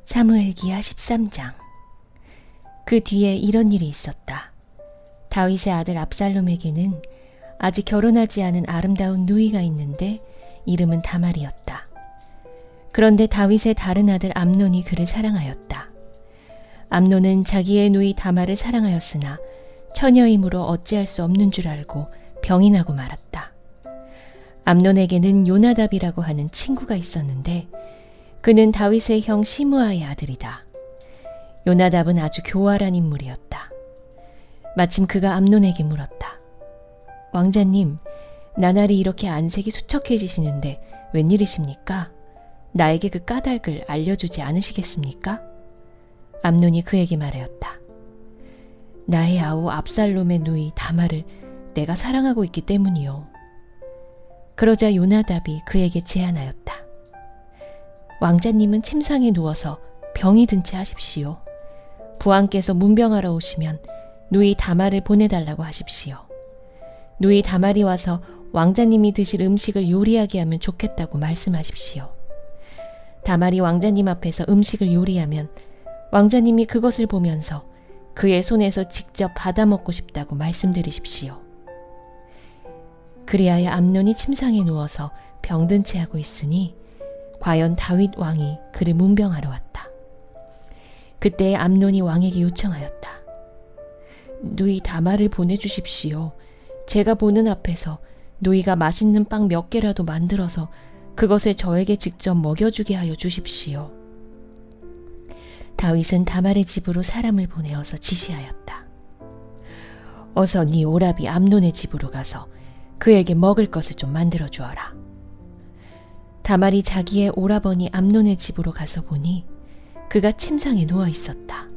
사무엘기하 13장. 그 뒤에 이런 일이 있었다. 다윗의 아들 압살롬에게는 아직 결혼하지 않은 아름다운 누이가 있는데 이름은 다말이었다. 그런데 다윗의 다른 아들 암논이 그를 사랑하였다. 암논은 자기의 누이 다말을 사랑하였으나 처녀이므로 어찌할 수 없는 줄 알고 병이 나고 말았다. 암논에게는 요나답이라고 하는 친구가 있었는데 그는 다윗의 형 시므아의 아들이다. 요나답은 아주 교활한 인물이었다. 마침 그가 암논에게 물었다. 왕자님, 나날이 이렇게 안색이 수척해지시는데 웬일이십니까? 나에게 그 까닭을 알려주지 않으시겠습니까? 암논이 그에게 말하였다. 나의 아우 압살롬의 누이 다말을 내가 사랑하고 있기 때문이요. 그러자 요나답이 그에게 제안하였다. 왕자님은 침상에 누워서 병이 든 채 하십시오. 부왕께서 문병하러 오시면 누이 다말을 보내달라고 하십시오. 누이 다말이 와서 왕자님이 드실 음식을 요리하게 하면 좋겠다고 말씀하십시오. 다말이 왕자님 앞에서 음식을 요리하면 왕자님이 그것을 보면서 그의 손에서 직접 받아 먹고 싶다고 말씀드리십시오. 그리하여 암논이 침상에 누워서 병든 채 하고 있으니 과연 다윗 왕이 그를 문병하러 왔다. 그때 암논이 왕에게 요청하였다. 누이 다말을 보내주십시오. 제가 보는 앞에서 누이가 맛있는 빵 몇 개라도 만들어서 그것을 저에게 직접 먹여주게 하여 주십시오. 다윗은 다말의 집으로 사람을 보내어서 지시하였다. 어서 네 오라비 암논의 집으로 가서 그에게 먹을 것을 좀 만들어 주어라. 다말이 자기의 오라버니 암논의 집으로 가서 보니 그가 침상에 누워 있었다.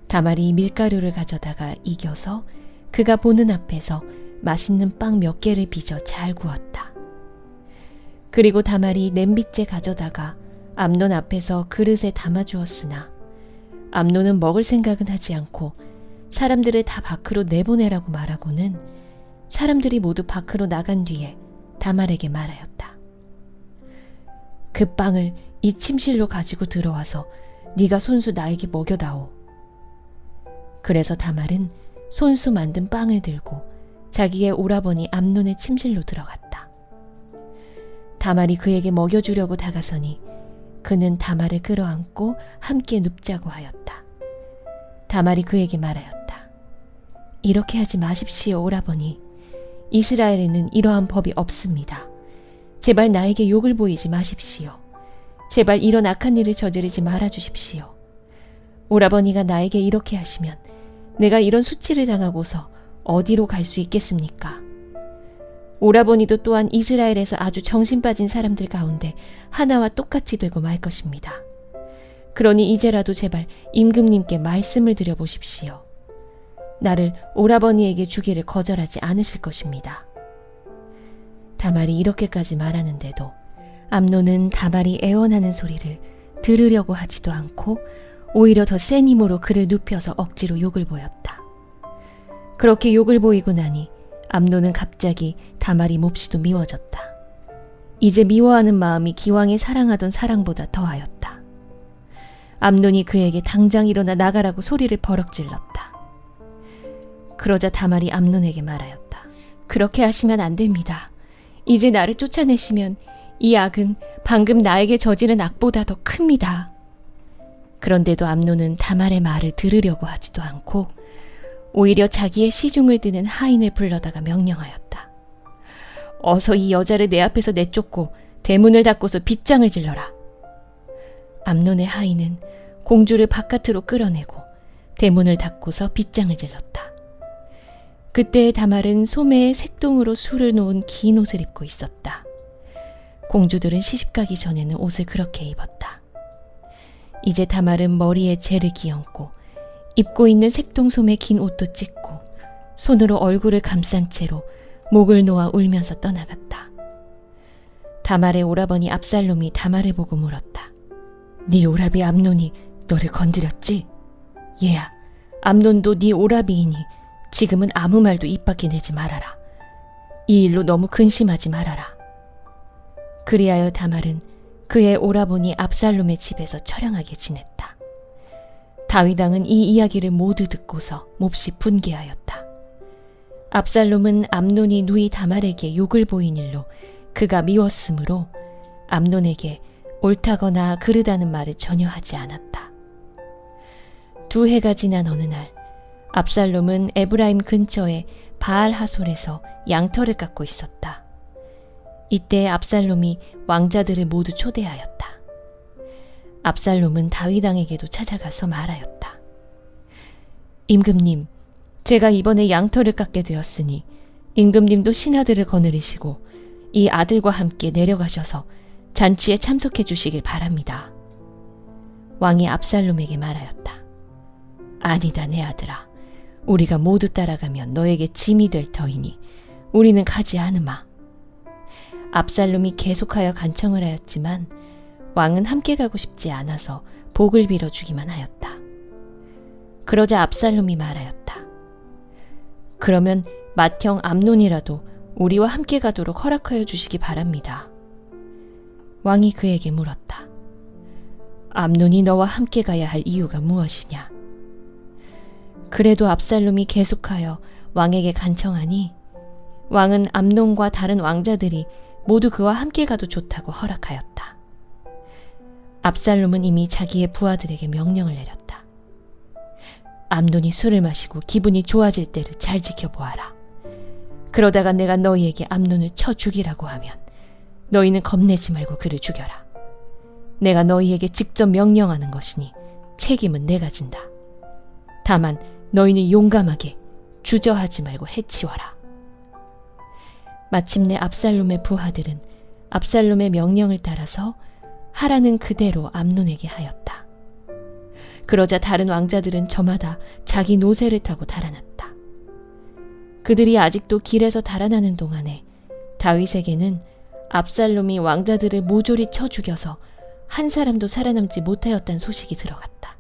다말이 밀가루를 가져다가 익혀서 그가 보는 앞에서 맛있는 빵 몇 개를 빚어 잘 구웠다. 그리고 다말이 냄비째 가져다가 암논 앞에서 그릇에 담아주었으나 암논은 먹을 생각은 하지 않고 사람들을 다 밖으로 내보내라고 말하고는 사람들이 모두 밖으로 나간 뒤에 다말에게 말하였다. 그 빵을 이 침실로 가지고 들어와서 네가 손수 나에게 먹여다오. 그래서 다말은 손수 만든 빵을 들고 자기의 오라버니 암논의 침실로 들어갔다. 다말이 그에게 먹여주려고 다가서니 그는 다말을 끌어안고 함께 눕자고 하였다. 다말이 그에게 말하였다. 이렇게 하지 마십시오, 오라버니. 이스라엘에는 이러한 법이 없습니다. 제발 나에게 욕을 보이지 마십시오. 제발 이런 악한 일을 저지르지 말아주십시오. 오라버니가 나에게 이렇게 하시면 내가 이런 수치를 당하고서 어디로 갈 수 있겠습니까? 오라버니도 또한 이스라엘에서 아주 정신 빠진 사람들 가운데 하나와 똑같이 되고 말 것입니다. 그러니 이제라도 제발 임금님께 말씀을 드려보십시오. 나를 오라버니에게 주기를 거절하지 않으실 것입니다. 다말이 이렇게까지 말하는데도 암논은 다말이 애원하는 소리를 들으려고 하지도 않고 오히려 더 센 힘으로 그를 눕혀서 억지로 욕을 보였다. 그렇게 욕을 보이고 나니 암논은 갑자기 다말이 몹시도 미워졌다. 이제 미워하는 마음이 기왕에 사랑하던 사랑보다 더하였다. 암논이 그에게 당장 일어나 나가라고 소리를 버럭 질렀다. 그러자 다말이 암논에게 말하였다. 그렇게 하시면 안 됩니다. 이제 나를 쫓아내시면 이 악은 방금 나에게 저지른 악보다 더 큽니다. 그런데도 암논은 다말의 말을 들으려고 하지도 않고 오히려 자기의 시중을 드는 하인을 불러다가 명령하였다. 어서 이 여자를 내 앞에서 내쫓고 대문을 닫고서 빗장을 질러라. 암논의 하인은 공주를 바깥으로 끌어내고 대문을 닫고서 빗장을 질렀다. 그때 다말은 소매에 색동으로 술을 놓은 긴 옷을 입고 있었다. 공주들은 시집가기 전에는 옷을 그렇게 입었다. 이제 다말은 머리에 재를 끼얹고 입고 있는 색동소매 긴 옷도 찢고 손으로 얼굴을 감싼 채로 목을 놓아 울면서 떠나갔다. 다말의 오라버니 압살롬이 다말을 보고 물었다. 네 오라비 암논이 너를 건드렸지? 얘야, 암논도 네 오라비이니 지금은 아무 말도 입 밖에 내지 말아라. 이 일로 너무 근심하지 말아라. 그리하여 다말은 그의 오라버니 압살롬의 집에서 처량하게 지냈다. 다윗 왕은 이 이야기를 모두 듣고서 몹시 분개하였다. 압살롬은 암논이 누이 다말에게 욕을 보인 일로 그가 미웠으므로 암논에게 옳다거나 그르다는 말을 전혀 하지 않았다. 2해가 지난 어느 날 압살롬은 에브라임 근처의 바알 하솔에서 양털을 깎고 있었다. 이때 압살롬이 왕자들을 모두 초대하였다. 압살롬은 다윗 왕에게도 찾아가서 말하였다. 임금님, 제가 이번에 양털을 깎게 되었으니 임금님도 신하들을 거느리시고 이 아들과 함께 내려가셔서 잔치에 참석해 주시길 바랍니다. 왕이 압살롬에게 말하였다. 아니다, 내 아들아. 우리가 모두 따라가면 너에게 짐이 될 터이니 우리는 가지 않으마. 압살롬이 계속하여 간청을 하였지만 왕은 함께 가고 싶지 않아서 복을 빌어주기만 하였다. 그러자 압살롬이 말하였다. 그러면 맏형 암논이라도 우리와 함께 가도록 허락하여 주시기 바랍니다. 왕이 그에게 물었다. 암논이 너와 함께 가야 할 이유가 무엇이냐? 그래도 압살롬이 계속하여 왕에게 간청하니 왕은 암논과 다른 왕자들이 모두 그와 함께 가도 좋다고 허락하였다. 압살롬은 이미 자기의 부하들에게 명령을 내렸다. 암논이 술을 마시고 기분이 좋아질 때를 잘 지켜보아라. 그러다가 내가 너희에게 암논을 쳐 죽이라고 하면 너희는 겁내지 말고 그를 죽여라. 내가 너희에게 직접 명령하는 것이니 책임은 내가 진다. 다만 너희는 용감하게 주저하지 말고 해치워라. 마침내 압살롬의 부하들은 압살롬의 명령을 따라서 하라는 그대로 암논에게 하였다. 그러자 다른 왕자들은 저마다 자기 노새를 타고 달아났다. 그들이 아직도 길에서 달아나는 동안에 다윗에게는 압살롬이 왕자들을 모조리 쳐 죽여서 한 사람도 살아남지 못하였다는 소식이 들어갔다.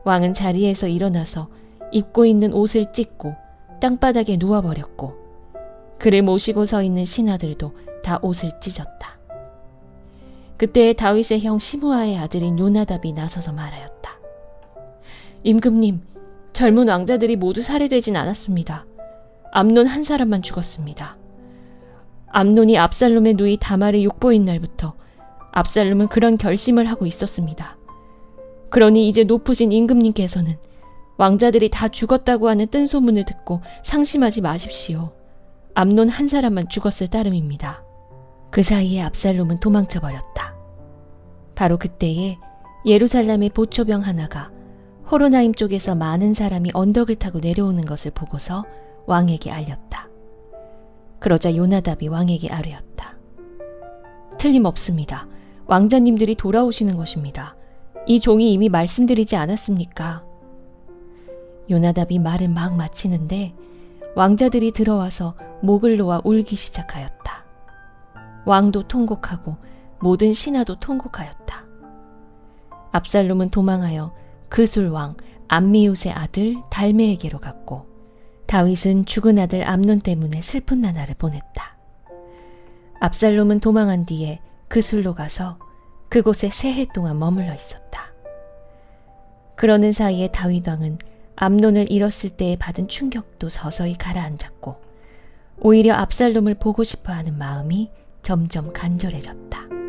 왕은 자리에서 일어나서 입고 있는 옷을 찢고 땅바닥에 누워버렸고 그를 모시고 서 있는 신하들도 다 옷을 찢었다. 그때 다윗의 형 시므아의 아들인 요나답이 나서서 말하였다. 임금님, 젊은 왕자들이 모두 살해되진 않았습니다. 암논 한 사람만 죽었습니다. 암논이 압살롬의 누이 다말을 욕보인 날부터 압살롬은 그런 결심을 하고 있었습니다. 그러니 이제 높으신 임금님께서는 왕자들이 다 죽었다고 하는 뜬소문을 듣고 상심하지 마십시오. 암논 한 사람만 죽었을 따름입니다. 그 사이에 압살롬은 도망쳐버렸다. 바로 그때에 예루살렘의 보초병 하나가 호로나임 쪽에서 많은 사람이 언덕을 타고 내려오는 것을 보고서 왕에게 알렸다. 그러자 요나답이 왕에게 아뢰었다. 틀림없습니다. 왕자님들이 돌아오시는 것입니다. 이 종이 이미 말씀드리지 않았습니까? 요나답이 말을 막 마치는데 왕자들이 들어와서 목을 놓아 울기 시작하였다. 왕도 통곡하고 모든 신하도 통곡하였다. 압살롬은 도망하여 그술왕 암미웃의 아들 달메에게로 갔고 다윗은 죽은 아들 암논 때문에 슬픈 나날을 보냈다. 압살롬은 도망한 뒤에 그술로 가서 그곳에 3해 동안 머물러 있었다. 그러는 사이에 다윗 왕은 암논을 잃었을 때에 받은 충격도 서서히 가라앉았고 오히려 압살롬을 보고 싶어하는 마음이 점점 간절해졌다.